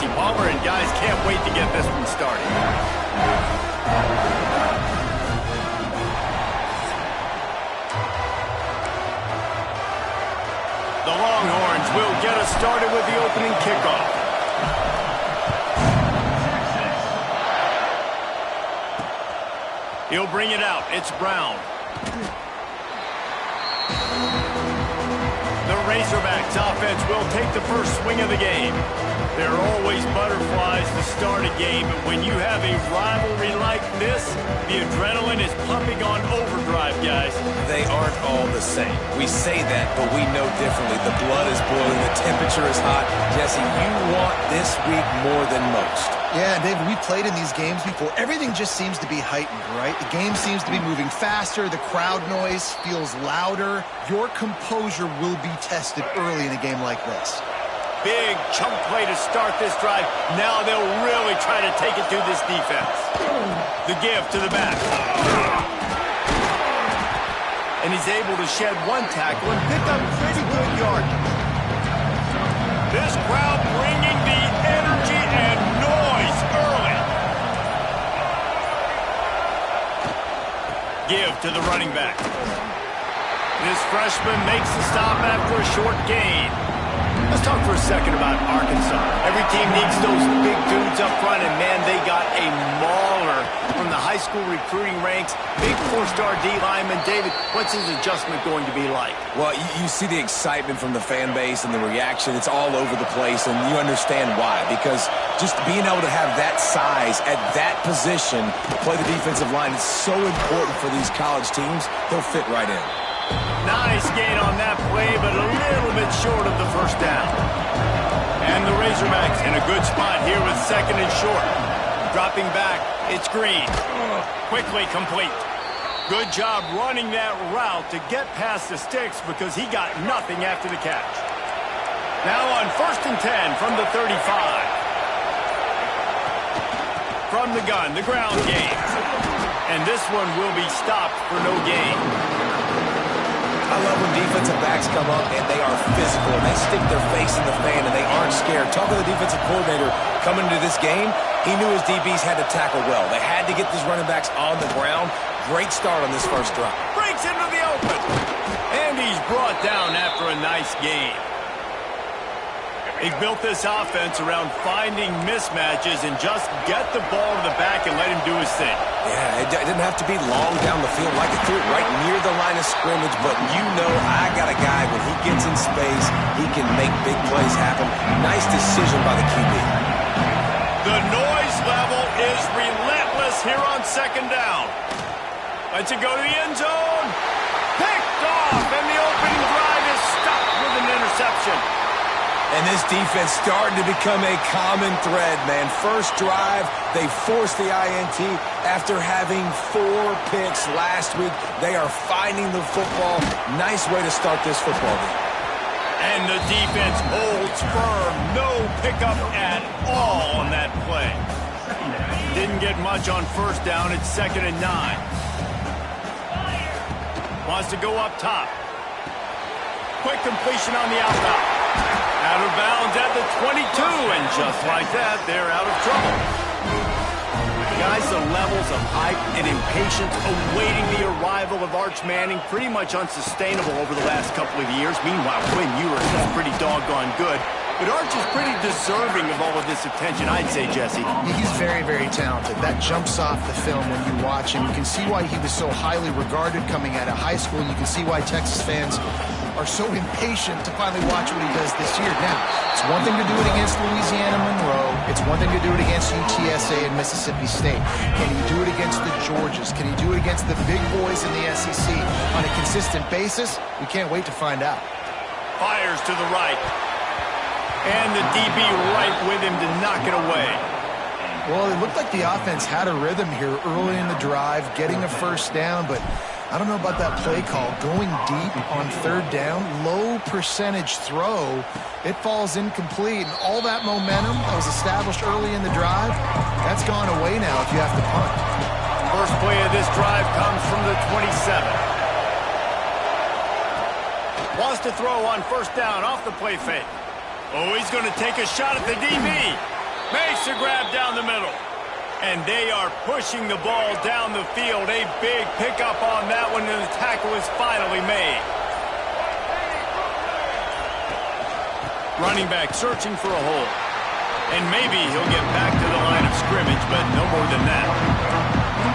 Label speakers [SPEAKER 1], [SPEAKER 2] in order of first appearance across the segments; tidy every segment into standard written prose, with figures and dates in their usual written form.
[SPEAKER 1] Jesse Palmer, and guys can't wait to get this one started. The Longhorns will get us started with the opening kickoff. He'll bring it out. It's Brown. The Razorbacks offense will take the first swing of the game. There are always butterflies to start a game, but when you have a rivalry like this, the adrenaline is pumping on overdrive, guys.
[SPEAKER 2] They aren't all the same. We say that, but we know differently. The blood is boiling. The temperature is hot. Jesse, you want this week more than most.
[SPEAKER 3] Yeah, David, we played in these games before. Everything just seems to be heightened, right? The game seems to be moving faster. The crowd noise feels louder. Your composure will be tested early in a game like this.
[SPEAKER 1] Big chunk play to start this drive. Now they'll really try to take it to this defense. The give to the back. And he's able to shed one tackle and pick up pretty good yardage. This crowd bringing the energy and noise early. Give to the running back. This freshman makes the stop after a short gain. Let's talk for a second about Arkansas. Every team needs those big dudes up front, and man, they got a mauler from the high school recruiting ranks. Big four-star D lineman. David, what's his adjustment going to be like?
[SPEAKER 2] Well, you see the excitement from the fan base and the reaction. It's all over the place, and you understand why. Because just being able to have that size at that position, play the defensive line, is so important for these college teams. They'll fit right in.
[SPEAKER 1] Nice gain on that play, but a little bit short of the first down. And the Razorbacks in a good spot here with second and short. Dropping back, it's Green. Quickly complete. Good job running that route to get past the sticks because he got nothing after the catch. Now on 1st and 10 from the 35. From the gun, the ground game. And this one will be stopped for no gain.
[SPEAKER 2] I love when defensive backs come up and they are physical. They stick their face in the fan and they aren't scared. Talking to the defensive coordinator coming into this game, he knew his DBs had to tackle well. They had to get these running backs on the ground. Great start on this first drive.
[SPEAKER 1] Breaks into the open. And he's brought down after a nice game. He's built this offense around finding mismatches and just get the ball to the back and let him do his thing.
[SPEAKER 2] Yeah, it didn't have to be long down the field. Like it threw it right near the line of scrimmage, but you know I got a guy, when he gets in space, he can make big plays happen. Nice decision by the QB.
[SPEAKER 1] The noise level is relentless here on second down. Lets it go to the end zone. Picked off, and the opening drive is stopped with an interception.
[SPEAKER 2] And this defense starting to become a common thread, man. First drive, they forced the INT after having 4 picks last week. They are finding the football. Nice way to start this football game.
[SPEAKER 1] And the defense holds firm. No pickup at all on that play. Didn't get much on first down. It's 2nd and 9. Wants to go up top. Quick completion on the outbound. Out of bounds at the 22, and just like that, they're out of trouble. Guys, the levels of hype and impatience awaiting the arrival of Arch Manning pretty much unsustainable over the last couple of years. Meanwhile, Quinn Ewers is pretty doggone good. But Arch is pretty deserving of all of this attention, I'd say, Jesse.
[SPEAKER 3] He's very, very talented. That jumps off the film when you watch him. You can see why he was so highly regarded coming out of high school. You can see why Texas fans are so impatient to finally watch what he does this year. Now, it's one thing to do it against Louisiana Monroe. It's one thing to do it against UTSA and Mississippi State. Can he do it against the Georgias? Can he do it against the big boys in the SEC on a consistent basis? We can't wait to find out.
[SPEAKER 1] Fires to the right. And the DB right with him to knock it away.
[SPEAKER 3] Well, it looked like the offense had a rhythm here early in the drive, getting a first down, but I don't know about that play call. Going deep on 3rd down, low percentage throw, it falls incomplete. And all that momentum that was established early in the drive, that's gone away now if you have to punt.
[SPEAKER 1] First play of this drive comes from the 27. Wants to throw on 1st down off the play fake. Oh, he's going to take a shot at the DB. Makes the grab down the middle. And they are pushing the ball down the field. A big pickup on that one, and the tackle is finally made. Running back searching for a hole. And maybe he'll get back to the line of scrimmage, but no more than that.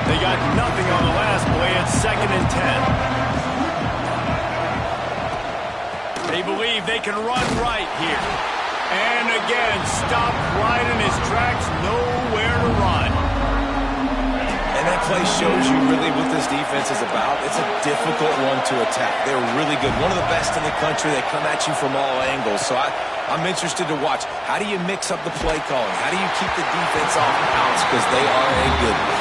[SPEAKER 1] They got nothing on the last play. It's 2nd and 10. They believe they can run right here. And again, stopped right in his tracks, nowhere to run.
[SPEAKER 2] And that play shows you really what this defense is about. It's a difficult one to attack. They're really good. One of the best in the country. They come at you from all angles. So I'm interested to watch. How do you mix up the play calling? How do you keep the defense off balance? Because they are a good one.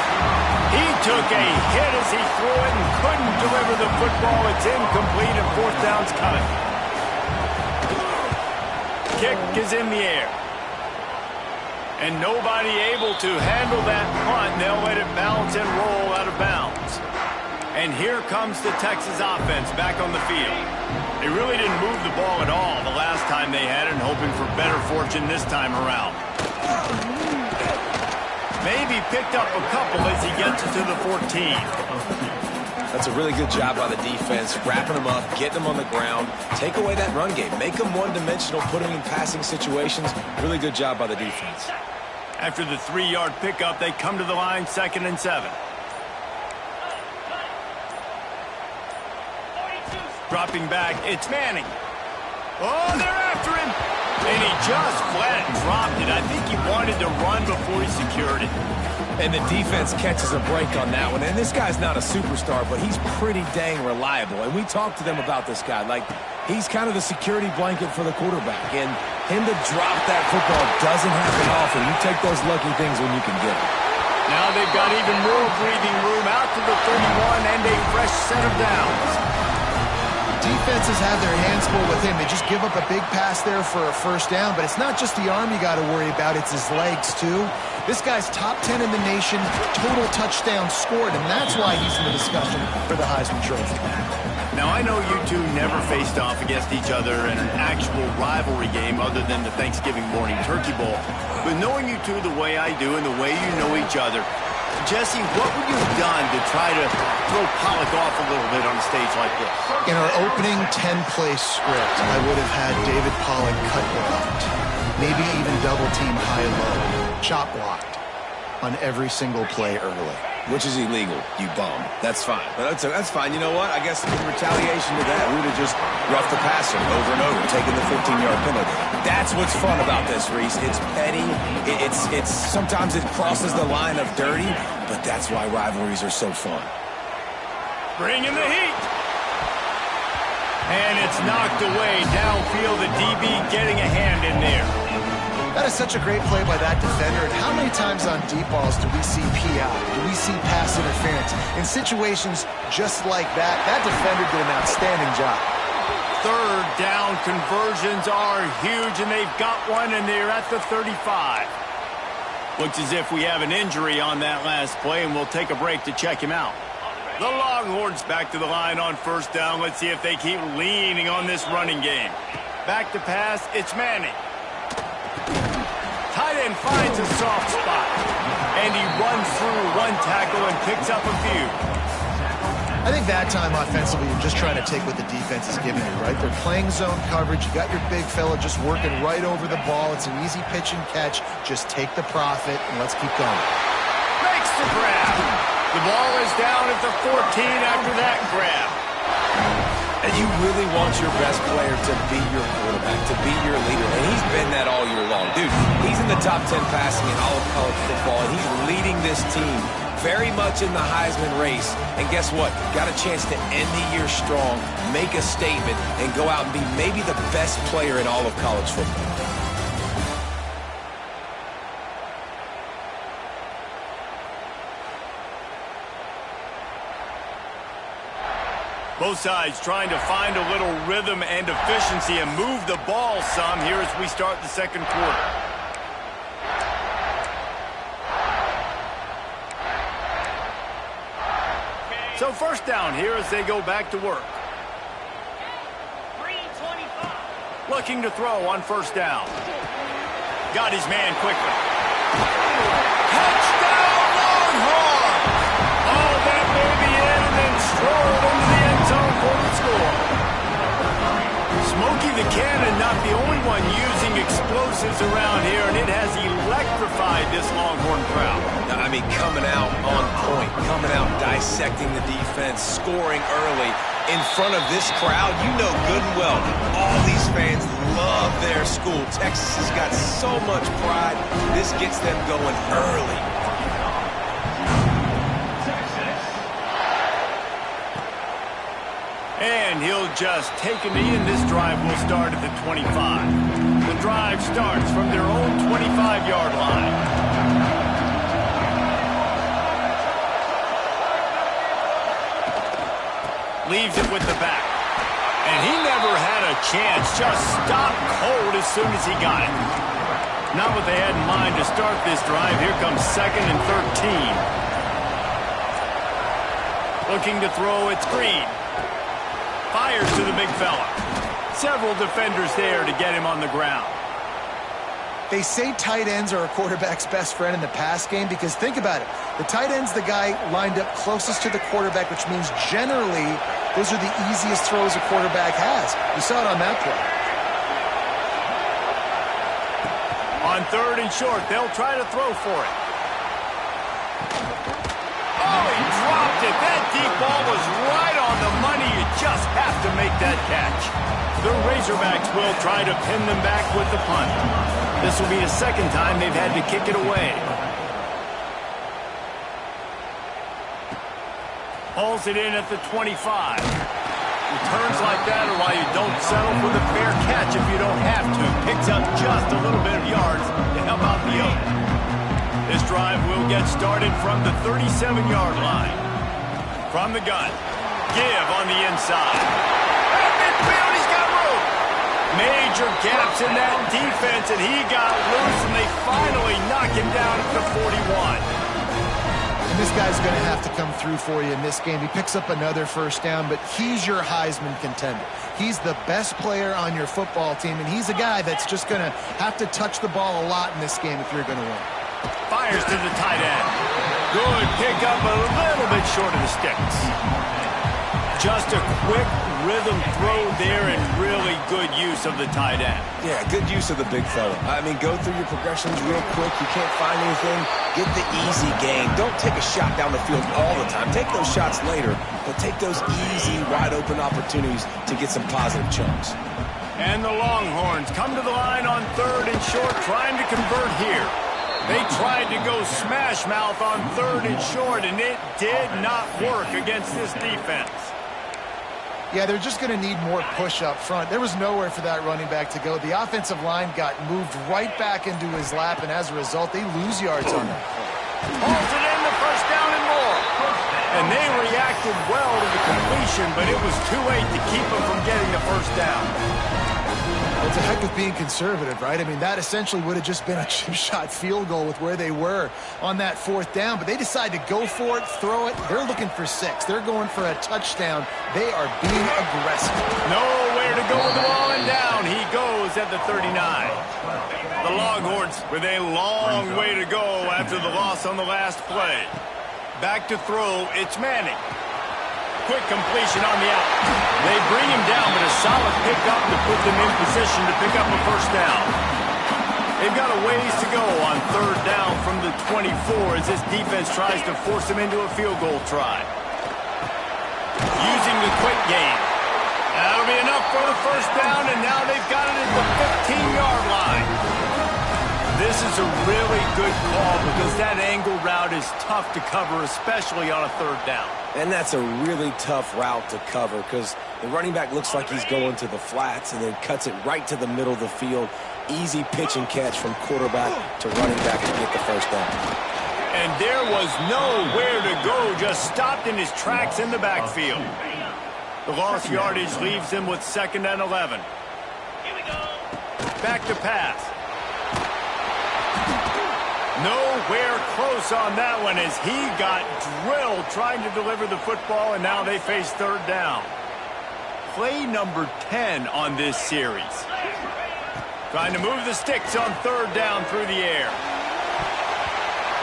[SPEAKER 1] He took a hit as he threw it and couldn't deliver the football. It's incomplete and 4th down's coming. Kick is in the air. And nobody able to handle that punt. They'll let it bounce and roll out of bounds. And here comes the Texas offense back on the field. They really didn't move the ball at all the last time they had it, hoping for better fortune this time around. Maybe picked up a couple as he gets it to the 14.
[SPEAKER 2] That's a really good job by the defense, wrapping them up, getting them on the ground. Take away that run game. Make them one-dimensional, put them in passing situations. Really good job by the defense.
[SPEAKER 1] After the 3-yard pickup, they come to the line, 2nd and 7. Dropping back, it's Manning. Oh, they're after him. And he just flat dropped it. I think he wanted to run before he secured it.
[SPEAKER 2] And the defense catches a break on that one. And this guy's not a superstar, but he's pretty dang reliable. And we talked to them about this guy. Like, he's kind of the security blanket for the quarterback. And him to drop that football doesn't happen often. You take those lucky things when you can get them.
[SPEAKER 1] Now they've got even more breathing room out to the 31 and a fresh set of downs.
[SPEAKER 3] Defenses have their hands full with him. They just give up a big pass there for a 1st down, but it's not just the arm you got to worry about, it's his legs too. This guy's top 10 in the nation, total touchdowns scored, and that's why he's in the discussion for the Heisman Trophy.
[SPEAKER 1] Now, I know you two never faced off against each other in an actual rivalry game other than the Thanksgiving morning Turkey Bowl, but knowing you two the way I do and the way you know each other, Jesse, what would you have done to try to throw Pollock off a little bit on a stage like this?
[SPEAKER 3] In our opening 10-play script, I would have had David Pollock cut blocked, maybe even double-team high-low, chop blocked on every single play early.
[SPEAKER 2] Which is illegal, you bum. That's fine. But that's fine. You know what? I guess in retaliation to that, we would have just roughed the passer over and over, taking the 15-yard penalty. That's what's fun about this, Reese. It's petty. It's sometimes it crosses the line of dirty, but that's why rivalries are so fun.
[SPEAKER 1] Bringing the heat. And it's knocked away downfield. The DB getting a hand in there.
[SPEAKER 3] That is such a great play by that defender. And how many times on deep balls do we see PI? Do we see pass interference? In situations just like that, that defender did an outstanding job.
[SPEAKER 1] 3rd down conversions are huge, and they've got one, and they're at the 35. Looks as if we have an injury on that last play, and we'll take a break to check him out. The Longhorns back to the line on 1st down. Let's see if they keep leaning on this running game. Back to pass, it's Manning. Tight end finds a soft spot, and he runs through one tackle and picks up a few.
[SPEAKER 3] I think that time offensively, you're just trying to take what the defense is giving you, right? They're playing zone coverage. You got your big fella just working right over the ball. It's an easy pitch and catch. Just take the profit, and let's keep going.
[SPEAKER 1] Makes the grab. The ball is down at the 14 after that grab.
[SPEAKER 2] And you really want your best player to be your quarterback, to be your leader. And he's been that all year long. Dude, he's in the top 10 passing in all of college football, and he's leading this team very much in the Heisman race. And guess what? Got a chance to end the year strong, make a statement, and go out and be maybe the best player in all of college football.
[SPEAKER 1] Both sides trying to find a little rhythm and efficiency and move the ball some here as we start the 2nd quarter. So 1st down here as they go back to work.
[SPEAKER 4] 3:25.
[SPEAKER 1] Looking to throw on 1st down. Got his man quickly. Touchdown, Longhorns! Oh, that may be in, and then strolled into the end zone for the score. Smokey the Cannon, not the only one using explosives around here, and it has electrified this Longhorn crowd.
[SPEAKER 2] I mean, coming out on point, coming out dissecting the defense, scoring early in front of this crowd. You know good and well, all these fans love their school. Texas has got so much pride. This gets them going early.
[SPEAKER 1] And he'll just take a knee, and this drive will start at the 25. The drive starts from their own 25-yard line. Leaves it with the back. And he never had a chance. Just stopped cold as soon as he got it. Not what they had in mind to start this drive. Here comes 2nd and 13. Looking to throw, it's Green. Fires to the big fella. Several defenders there to get him on the ground.
[SPEAKER 3] They say tight ends are a quarterback's best friend in the pass game because think about it. The tight end's the guy lined up closest to the quarterback, which means generally those are the easiest throws a quarterback has. You saw it on that play.
[SPEAKER 1] On 3rd and short, they'll try to throw for it. Oh, he dropped it. That deep ball was right on the money. You just have to make that catch. The Razorbacks will try to pin them back with the punt. This will be the 2nd time they've had to kick it away. Hauls it in at the 25. Returns like that are why you don't settle for the fair catch if you don't have to. Picks up just a little bit of yards to help out the other. This drive will get started from the 37-yard line. From the gun. Give on the inside. At midfield, he's got room. Major gaps in that defense, and he got loose, and they finally knock him down at the 41.
[SPEAKER 3] And this guy's going to have to come through for you in this game. He picks up another 1st down, but he's your Heisman contender. He's the best player on your football team, and he's a guy that's just going to have to touch the ball a lot in this game if you're going to win.
[SPEAKER 1] Fires to the tight end. Good pick up, a little bit short of the sticks. Just a quick rhythm throw there and really good use of the tight end.
[SPEAKER 2] Yeah, good use of the big fella. I mean, go through your progressions real quick. You can't find anything. Get the easy game. Don't take a shot down the field all the time. Take those shots later, but take those easy, wide-open opportunities to get some positive chunks.
[SPEAKER 1] And the Longhorns come to the line on 3rd and short, trying to convert here. They tried to go smash mouth on 3rd and short, and it did not work against this defense.
[SPEAKER 3] Yeah, they're just going to need more push up front. There was nowhere for that running back to go. The offensive line got moved right back into his lap, and as a result, they lose yards on that.
[SPEAKER 1] Holds it in, the 1st down and more. And they reacted well to the completion, but it was too late to keep them from getting the 1st down.
[SPEAKER 3] Well, it's a heck of being conservative, right? I mean, that essentially would have just been a chip shot field goal with where they were on that 4th down, but they decide to go for it, throw it. They're looking for 6. They're going for a touchdown. They are being aggressive.
[SPEAKER 1] Nowhere to go with the ball, and down he goes at the 39. The Longhorns with a long way to go after the loss on the last play. Back to throw, it's Manning. Quick completion on the out. They bring him down, but a solid pickup to put them in position to pick up a 1st down. They've got a ways to go on 3rd down from the 24 as this defense tries to force them into a field goal try. Using the quick game. That'll be enough for the 1st down, and now they've got it at the 15-yard line. This is a really good call because that angle route is tough to cover, especially on a 3rd down.
[SPEAKER 2] And that's a really tough route to cover because the running back looks like he's going to the flats and then cuts it right to the middle of the field. Easy pitch and catch from quarterback to running back to get the 1st down.
[SPEAKER 1] And there was nowhere to go, just stopped in his tracks in the backfield. The lost yardage leaves him with 2nd and 11. Back to pass. Nowhere close on that one as he got drilled trying to deliver the football, and now they face 3rd down. Play number 10 on this series. Trying to move the sticks on 3rd down through the air.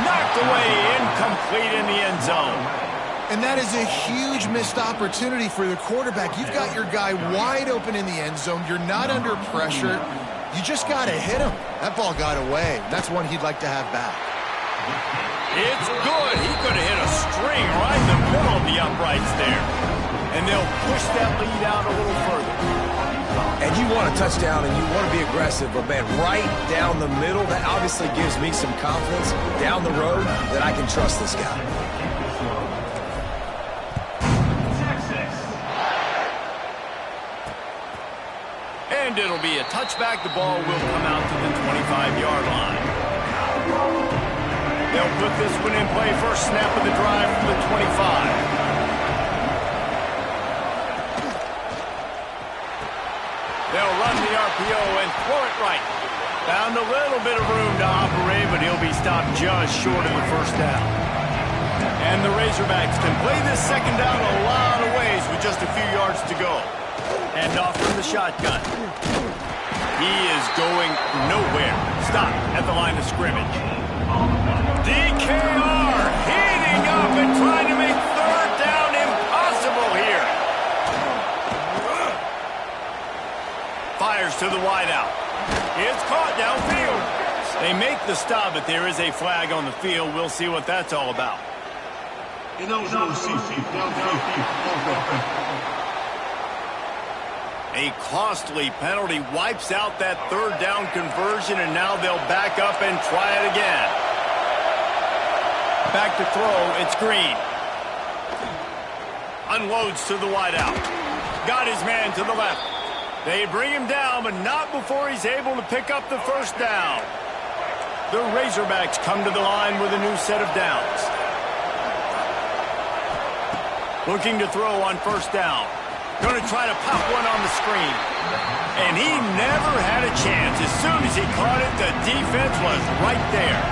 [SPEAKER 1] Knocked away, incomplete in the end zone.
[SPEAKER 3] And that is a huge missed opportunity for the quarterback. You've got your guy wide open in the end zone. You're not under pressure. You just got to hit him. That ball got away. That's one he'd like to have back.
[SPEAKER 1] It's good. He could have hit a string right in the middle of the uprights there. And they'll push that lead out a little further.
[SPEAKER 2] And you want a touchdown and you want to be aggressive, but man, right down the middle, that obviously gives me some confidence down the road that I can trust this guy.
[SPEAKER 1] And it'll be a touchback. The ball will come out to the 25-yard line. They'll put this one in play. First snap of the drive from the 25. They'll run the RPO and throw it right. Found a little bit of room to operate, but he'll be stopped just short of the first down. And the Razorbacks can play this second down a lot of ways with just a few yards to go. And off from the shotgun. He is going nowhere. Stop at the line of scrimmage. DKR heating up and trying to make third down impossible here. Fires to the wideout. It's caught downfield. They make the stop, but there is a flag on the field. We'll see what that's all about. A costly penalty wipes out that third down conversion, and now they'll back up and try it again. Back to throw, it's Green. Unloads to the wideout. Got his man to the left. They bring him down, but not before he's able to pick up the first down. The Razorbacks come to the line with a new set of downs. Looking to throw on first down. Going to try to pop one on the screen. And he never had a chance. As soon as he caught it, the defense was right there.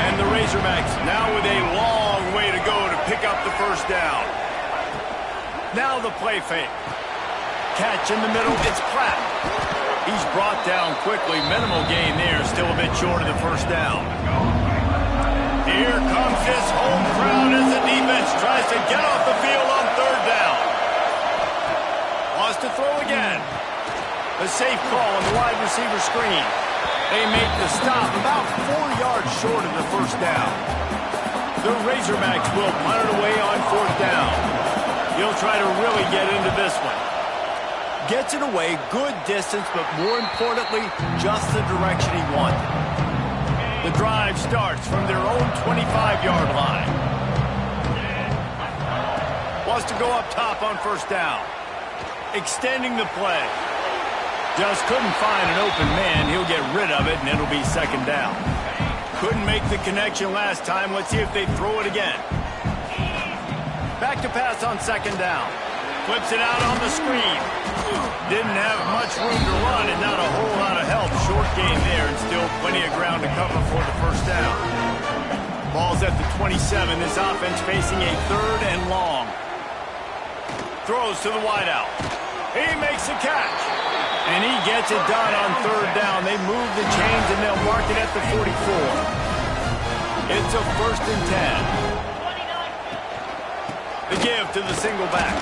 [SPEAKER 1] And the Razorbacks now with a long way to go to pick up the first down. Now the play fake. Catch in the middle, it's Pratt. He's brought down quickly. Minimal gain there, still a bit short of the first down. Here comes this home crowd as the defense tries to get off the field on third down. Wants to throw again. A safe call on the wide receiver screen. They make the stop about 4 yards short of the first down. The Razorbacks will punt it away on fourth down. He'll try to really get into this one. Gets it away, good distance, but more importantly, just the direction he wanted. The drive starts from their own 25-yard line. Wants to go up top on first down. Extending the play. Just couldn't find an open man. He'll get rid of it, and it'll be second down. Couldn't make the connection last time. Let's see if they throw it again. Back to pass on second down. Flips it out on the screen. Didn't have much room to run and not a whole lot of help. Short gain there and still plenty of ground to cover for the first down. Ball's at the 27. This offense facing a third and long. Throws to the wideout. He makes a catch. And he gets it done on third down. They move the chains and they'll mark it at the 44. It's a 1st and 10. The give to the single back.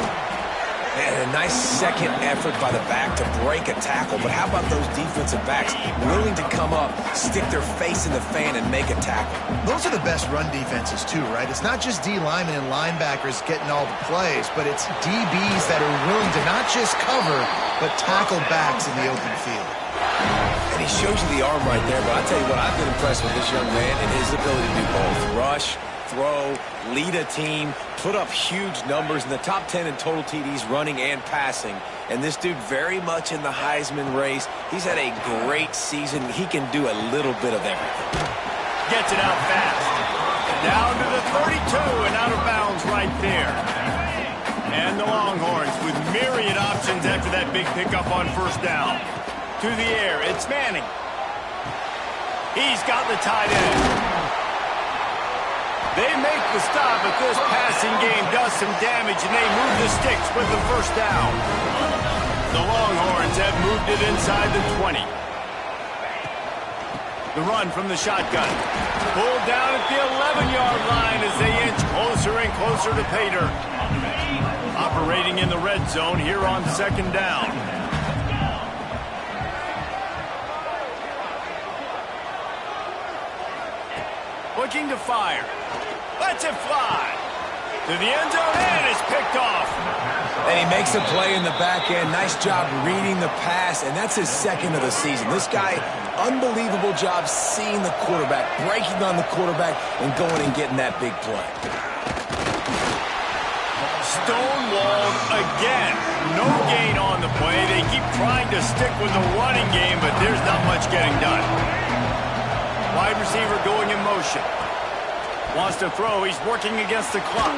[SPEAKER 2] And a nice second effort by the back to break a tackle. But how about those defensive backs willing to come up, stick their face in the fan, and make a tackle?
[SPEAKER 3] Those are the best run defenses, too, right? It's not just D linemen and linebackers getting all the plays, but it's DBs that are willing to not just cover, but tackle backs in the open field.
[SPEAKER 2] And he shows you the arm right there, but I'll tell you what, I've been impressed with this young man and his ability to do both. Rush, throw, lead a team, put up huge numbers in the top 10 in total TDs running and passing. And this dude very much in the Heisman race. He's had a great season. He can do a little bit of everything.
[SPEAKER 1] Gets it out fast. Down to the 32 and out of bounds right there. And the Longhorns with myriad options after that big pickup on first down. To the air, it's Manning. He's got the tight end. They make the stop, but this passing game does some damage, and they move the sticks with the first down. The Longhorns have moved it inside the 20. The run from the shotgun. Pulled down at the 11-yard line as they inch closer and closer to pay dirt. Operating in the red zone here on second down. Looking to fire. Lets it fly. To the end zone and it's picked off.
[SPEAKER 2] And he makes a play in the back end. Nice job reading the pass, and that's his second of the season. This guy, unbelievable job seeing the quarterback, breaking on the quarterback, and going and getting that big play.
[SPEAKER 1] Stonewalled again. No gain on the play. They keep trying to stick with the running game, but there's not much getting done. Wide receiver going in motion. Wants to throw. He's working against the clock.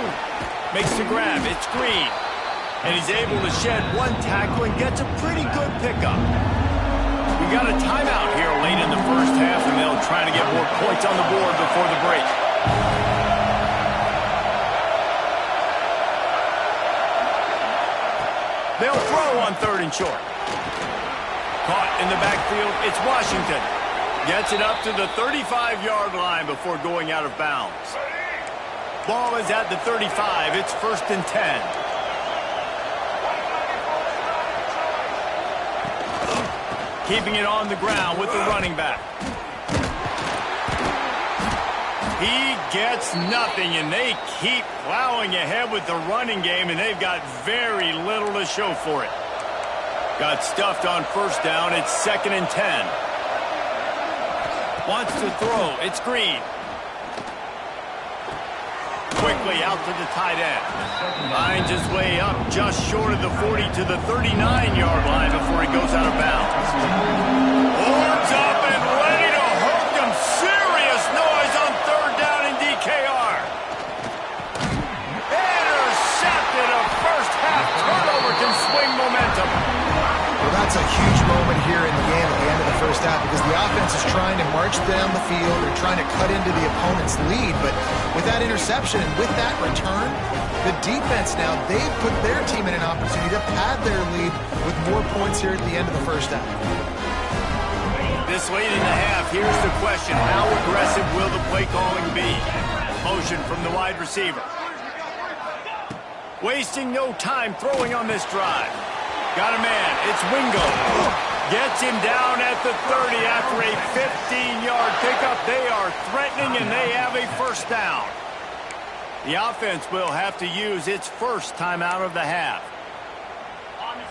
[SPEAKER 1] Makes the grab. It's Green. And he's able to shed one tackle and gets a pretty good pickup. We got a timeout here late in the first half, and they'll try to get more points on the board before the break. They'll throw on 3rd and short. Caught in the backfield. It's Washington. Gets it up to the 35-yard line before going out of bounds. Ball is at the 35. It's 1st and 10. Keeping it on the ground with the running back. He gets nothing, and they keep plowing ahead with the running game, and they've got very little to show for it. Got stuffed on 1st down. It's 2nd and 10. Wants to throw. It's Green. Quickly out to the tight end. Finds his way up just short of the 40 to the 39-yard line before he goes out of bounds. Horns up and ready to hurt them. Serious noise on 3rd down in DKR. Intercepted. A first half turnover can swing momentum.
[SPEAKER 3] Well, that's a huge moment here in the game at the end of the first half because the offense is trying to march down the field. They're trying to cut into the opponent's lead, but with that interception and with that return, the defense now, they've put their team in an opportunity to pad their lead with more points here at the end of the first half.
[SPEAKER 1] This late in the half, here's the question. How aggressive will the play calling be? Motion from the wide receiver. Wasting no time throwing on this drive. Got a man. It's Wingo. Gets him down at the 30 after a 15-yard pickup. They are threatening, and they have a 1st down. The offense will have to use its first timeout of the half.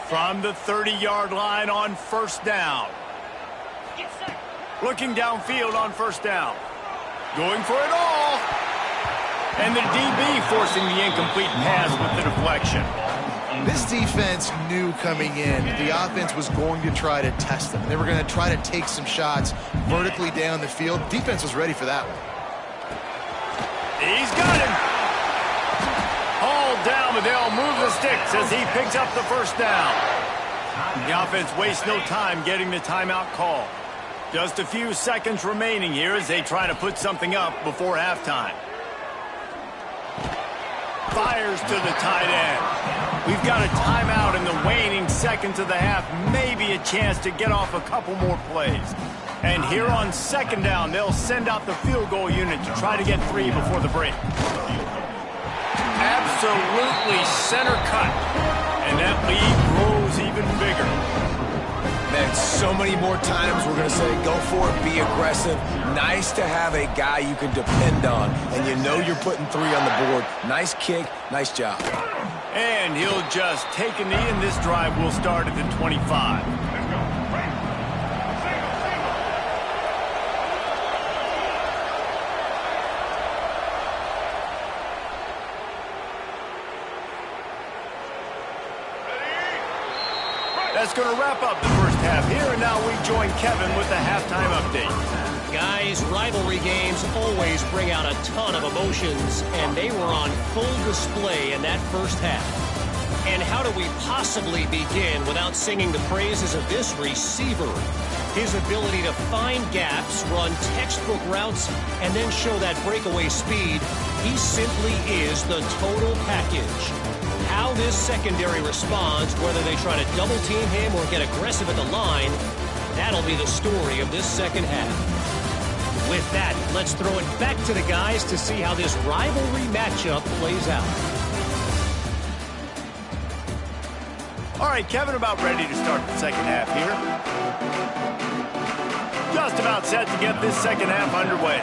[SPEAKER 1] From the 30-yard line on 1st down. Looking downfield on 1st down. Going for it all. And the DB forcing the incomplete pass with the deflection.
[SPEAKER 3] This defense knew coming in the offense was going to try to test them. They were going to try to take some shots vertically down the field. Defense was ready for that one.
[SPEAKER 1] He's got him. Hauled down, but they'll move the sticks as he picks up the 1st down. The offense wastes no time getting the timeout call. Just a few seconds remaining here as they try to put something up before halftime. Fires to the tight end. We've got a timeout in the waning seconds of the half. Maybe a chance to get off a couple more plays. And here on 2nd down, they'll send out the field goal unit to try to get 3 before the break. Absolutely center cut. And that lead grows even bigger.
[SPEAKER 2] Man, so many more times we're going to say go for it, be aggressive. Nice to have a guy you can depend on, and you know you're putting 3 on the board. Nice kick, nice job.
[SPEAKER 1] And he'll just take a knee, and this drive will start at the 25. That's going to wrap up the first half here, and now we join Kevin with the halftime update.
[SPEAKER 4] Guys, rivalry games always bring out a ton of emotions, and they were on full display in that first half. And how do we possibly begin without singing the praises of this receiver? His ability to find gaps, run textbook routes, and then show that breakaway speed, he simply is the total package. How this secondary responds, whether they try to double team him or get aggressive at the line, that'll be the story of this second half. With that, let's throw it back to the guys to see how this rivalry matchup plays out.
[SPEAKER 1] All right, Kevin, about ready to start the second half here. Just about set to get this second half underway.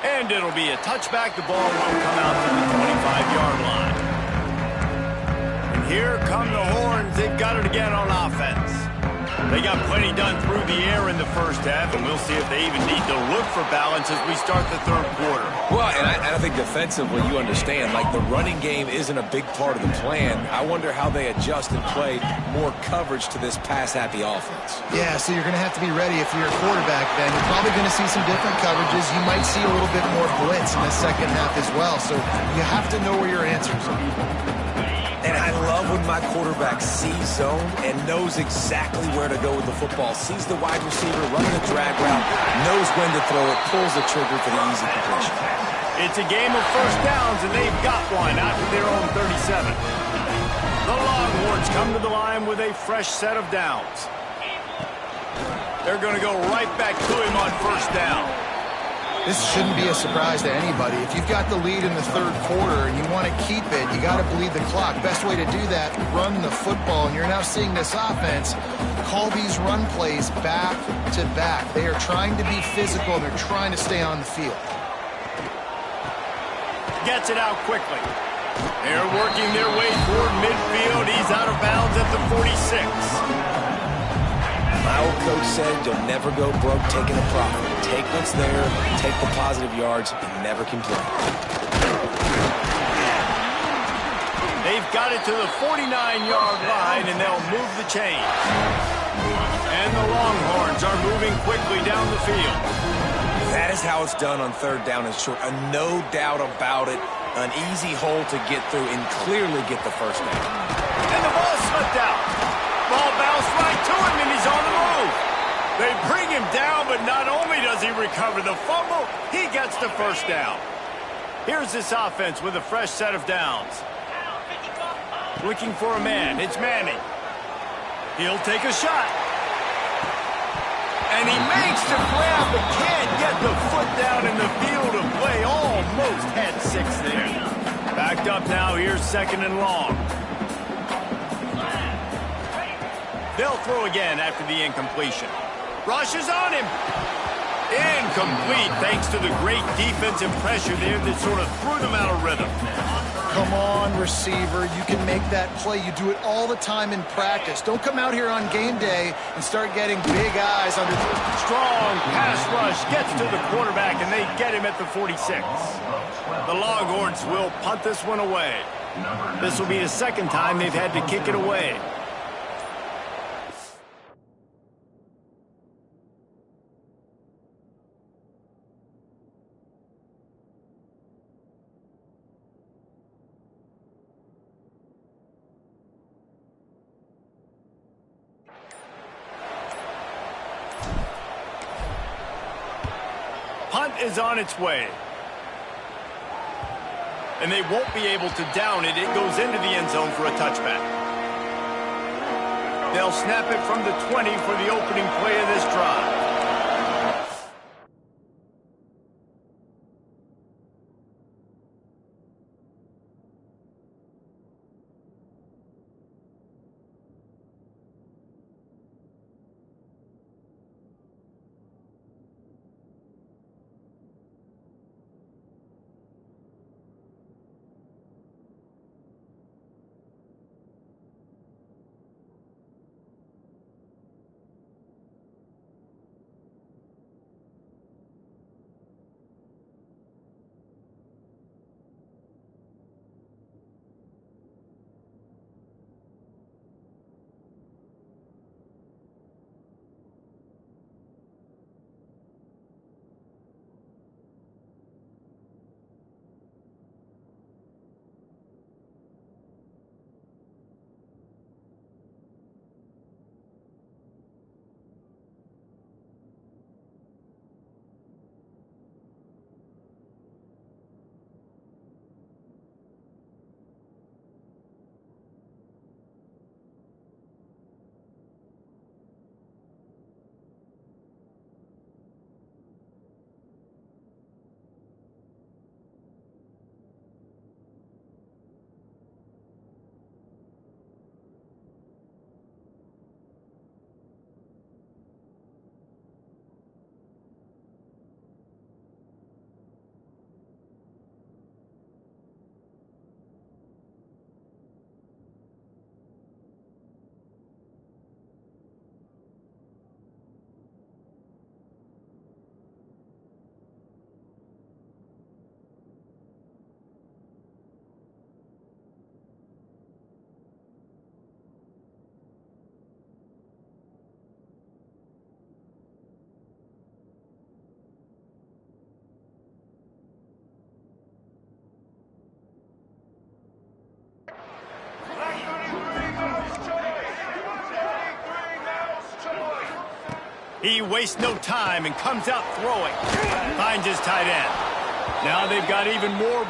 [SPEAKER 1] And it'll be a touchback. The ball will come out to the 25-yard line. And here come the Horns. They've got it again on offense. They got plenty done through the air in the first half, and we'll see if they even need to look for balance as we start the third quarter.
[SPEAKER 2] Well, and I think defensively, you understand, like the running game isn't a big part of the plan. I wonder how they adjust and play more coverage to this pass-happy offense.
[SPEAKER 3] Yeah, so you're going to have to be ready if you're a quarterback, Ben. You're probably going to see some different coverages. You might see a little bit more blitz in the second half as well, so you have to know where your answers are.
[SPEAKER 2] And I love when my quarterback sees zone and knows exactly where to go with the football. Sees the wide receiver running a drag route, knows when to throw it, pulls the trigger for the easy completion.
[SPEAKER 1] It's a game of first downs, and they've got one out to their own 37. The Longhorns come to the line with a fresh set of downs. They're going to go right back to him on first down.
[SPEAKER 3] This shouldn't be a surprise to anybody. If you've got the lead in the third quarter and you want to keep it, you got to bleed the clock. Best way to do that, run the football. And you're now seeing this offense call these run plays back to back. They are trying to be physical. They're trying to stay on the field.
[SPEAKER 1] Gets it out quickly. They're working their way toward midfield. He's out of bounds at the 46.
[SPEAKER 2] My old coach said you'll never go broke taking a profit. Take what's there, take the positive yards, and never complain.
[SPEAKER 1] They've got it to the 49-yard line, and they'll move the chain. And the Longhorns are moving quickly down the field.
[SPEAKER 2] That is how it's done on third down and short. No doubt about it. An easy hole to get through and clearly get the first down.
[SPEAKER 1] And the ball slipped out. Ball bounced right to him, and he's on the move. They bring him down, but not only does he recover the fumble, he gets the first down. Here's this offense with a fresh set of downs. Looking for a man. It's Manning. He'll take a shot. And he makes the grab, but can't get the foot down in the field of play. Almost had 6 there. Backed up now. Here's second and long. They'll throw again after the incompletion. Rushes on him. Incomplete thanks to the great defensive pressure there that sort of threw them out of rhythm.
[SPEAKER 3] Come on, receiver. You can make that play. You do it all the time in practice. Don't come out here on game day and start getting big eyes under the...
[SPEAKER 1] Strong pass rush gets to the quarterback, and they get him at the 46. The Longhorns will punt this one away. This will be the second time they've had to kick it away. Punt is on its way. And they won't be able to down it. It goes into the end zone for a touchback. They'll snap it from the 20 for the opening play of this drive. He wastes no time and comes out throwing. Finds his tight end. Now they've got even more...